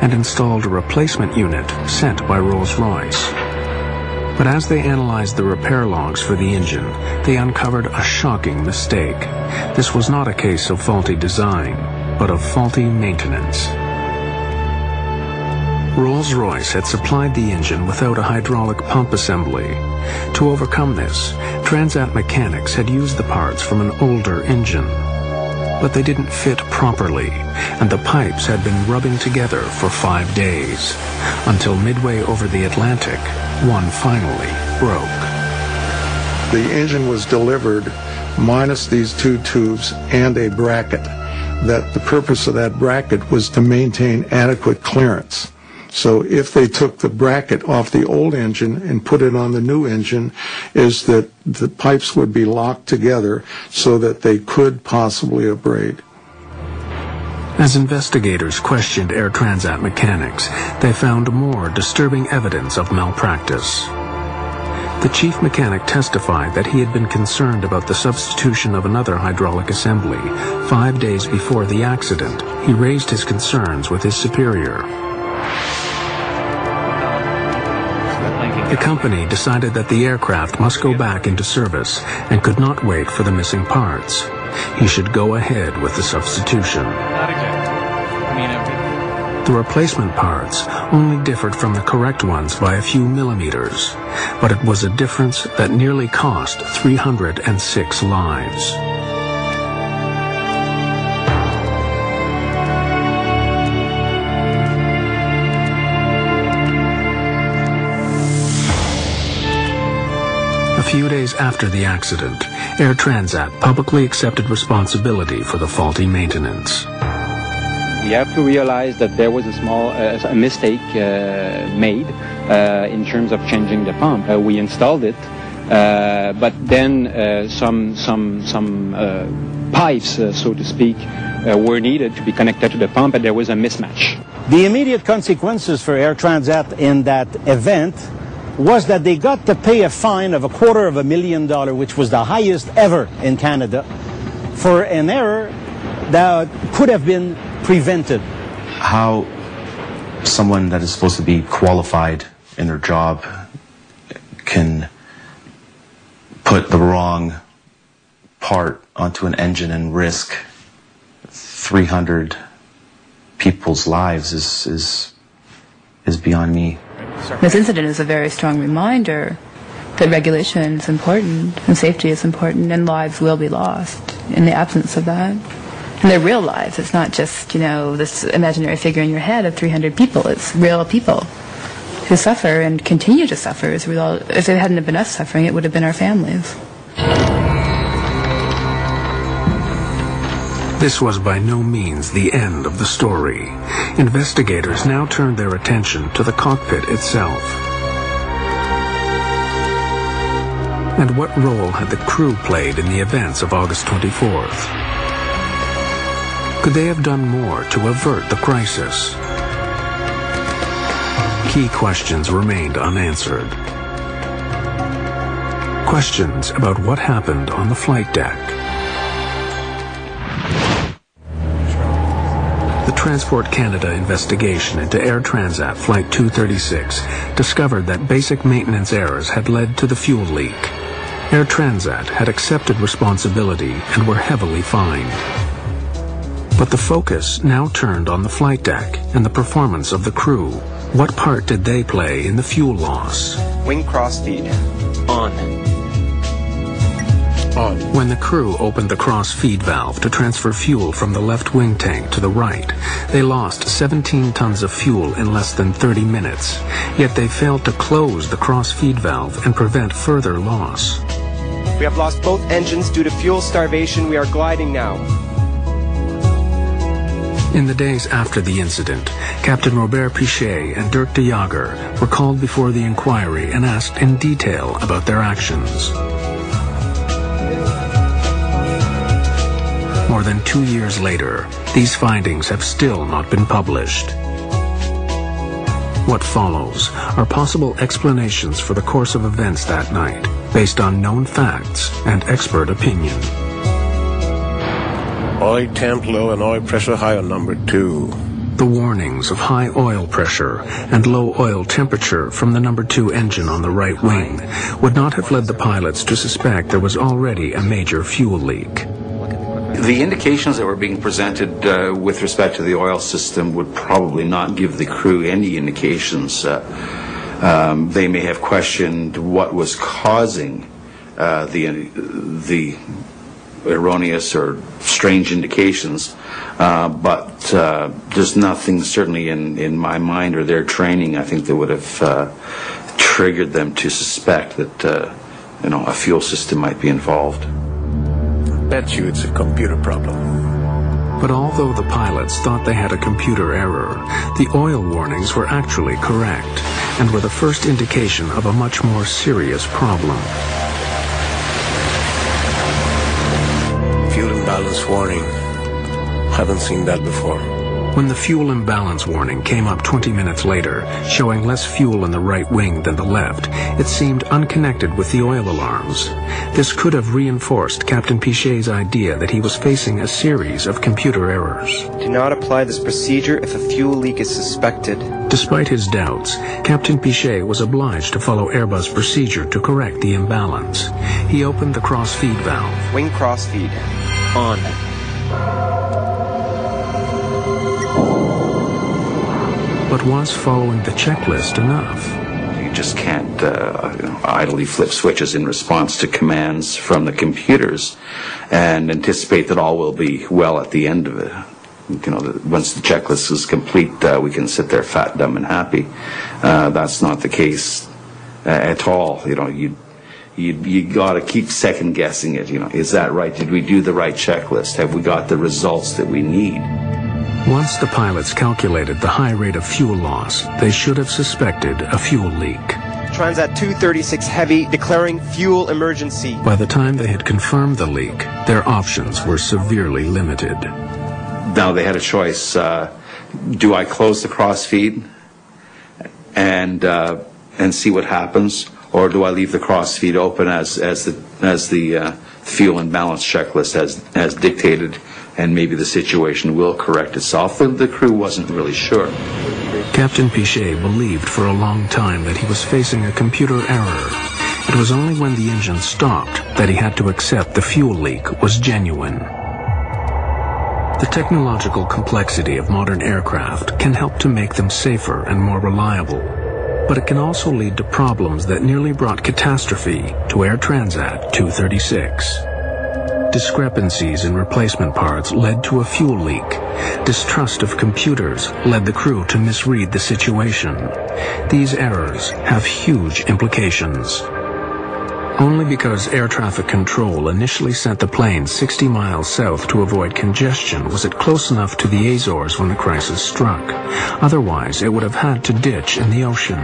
and installed a replacement unit sent by Rolls-Royce. But as they analyzed the repair logs for the engine, they uncovered a shocking mistake. This was not a case of faulty design, but of faulty maintenance. Rolls-Royce had supplied the engine without a hydraulic pump assembly. To overcome this, Transat mechanics had used the parts from an older engine. But they didn't fit properly, and the pipes had been rubbing together for 5 days, until midway over the Atlantic, one finally broke. The engine was delivered minus these 2 tubes and a bracket. That the purpose of that bracket was to maintain adequate clearance. So if they took the bracket off the old engine and put it on the new engine, is that the pipes would be locked together so that they could possibly abrade. As investigators questioned Air Transat mechanics, they found more disturbing evidence of malpractice. The chief mechanic testified that he had been concerned about the substitution of another hydraulic assembly. 5 days before the accident, he raised his concerns with his superior. The company decided that the aircraft must go back into service and could not wait for the missing parts. He should go ahead with the substitution. The replacement parts only differed from the correct ones by a few millimeters, but it was a difference that nearly cost 306 lives. A few days after the accident, Air Transat publicly accepted responsibility for the faulty maintenance. We have to realize that there was a small mistake made in terms of changing the pump. We installed it, but then some pipes, so to speak, were needed to be connected to the pump, and there was a mismatch. The immediate consequences for Air Transat in that event was that they got to pay a fine of $250,000, which was the highest ever in Canada, for an error that could have been prevented. How someone that is supposed to be qualified in their job can put the wrong part onto an engine and risk 300 people's lives is beyond me. This incident is a very strong reminder that regulation is important and safety is important, and lives will be lost in the absence of that. And they're real lives. It's not just, this imaginary figure in your head of 300 people. It's real people who suffer and continue to suffer. If it hadn't have been us suffering, it would have been our families. This was by no means the end of the story. Investigators now turned their attention to the cockpit itself. And what role had the crew played in the events of August 24th? Could they have done more to avert the crisis? Key questions remained unanswered. Questions about what happened on the flight deck. The Transport Canada investigation into Air Transat Flight 236 discovered that basic maintenance errors had led to the fuel leak. Air Transat had accepted responsibility and were heavily fined. But the focus now turned on the flight deck and the performance of the crew. What part did they play in the fuel loss? Wing crossfeed. On. When the crew opened the cross-feed valve to transfer fuel from the left wing tank to the right, they lost 17 tons of fuel in less than 30 minutes, yet they failed to close the cross-feed valve and prevent further loss. We have lost both engines due to fuel starvation. We are gliding now. In the days after the incident, Captain Robert Pichet and Dirk de Jager were called before the inquiry and asked in detail about their actions. More than 2 years later, these findings have still not been published. What follows are possible explanations for the course of events that night, based on known facts and expert opinion. Oil temp low and oil pressure high on number 2. The warnings of high oil pressure and low oil temperature from the number 2 engine on the right wing would not have led the pilots to suspect there was already a major fuel leak. The indications that were being presented with respect to the oil system would probably not give the crew any indications. They may have questioned what was causing the erroneous or strange indications, but there's nothing certainly in my mind or their training, I think, that would have triggered them to suspect that a fuel system might be involved. I bet you it's a computer problem. But although the pilots thought they had a computer error, the oil warnings were actually correct and were the first indication of a much more serious problem. Fuel imbalance warning. Haven't seen that before. When the fuel imbalance warning came up 20 minutes later, showing less fuel in the right wing than the left, it seemed unconnected with the oil alarms. This could have reinforced Captain Pichet's idea that he was facing a series of computer errors. Do not apply this procedure if a fuel leak is suspected. Despite his doubts, Captain Pichet was obliged to follow Airbus procedure to correct the imbalance. He opened the cross-feed valve. Wing cross-feed. On. But was following the checklist enough? You just can't idly flip switches in response to commands from the computers and anticipate that all will be well at the end of it. Once the checklist is complete, we can sit there fat, dumb, and happy. That's not the case at all. You got to keep second guessing it. Is that right? Did we do the right checklist? Have we got the results that we need? Once the pilots calculated the high rate of fuel loss, they should have suspected a fuel leak. Transat 236 Heavy declaring fuel emergency. By the time they had confirmed the leak, their options were severely limited. Now they had a choice. Do I close the crossfeed and see what happens, or do I leave the crossfeed open as the fuel imbalance checklist has dictated, and maybe the situation will correct itself? The crew wasn't really sure. Captain Pichet believed for a long time that he was facing a computer error. It was only when the engine stopped that he had to accept the fuel leak was genuine. The technological complexity of modern aircraft can help to make them safer and more reliable, but it can also lead to problems that nearly brought catastrophe to Air Transat 236. Discrepancies in replacement parts led to a fuel leak. Distrust of computers led the crew to misread the situation. These errors have huge implications. Only because air traffic control initially sent the plane 60 miles south to avoid congestion was it close enough to the Azores when the crisis struck. Otherwise, it would have had to ditch in the ocean.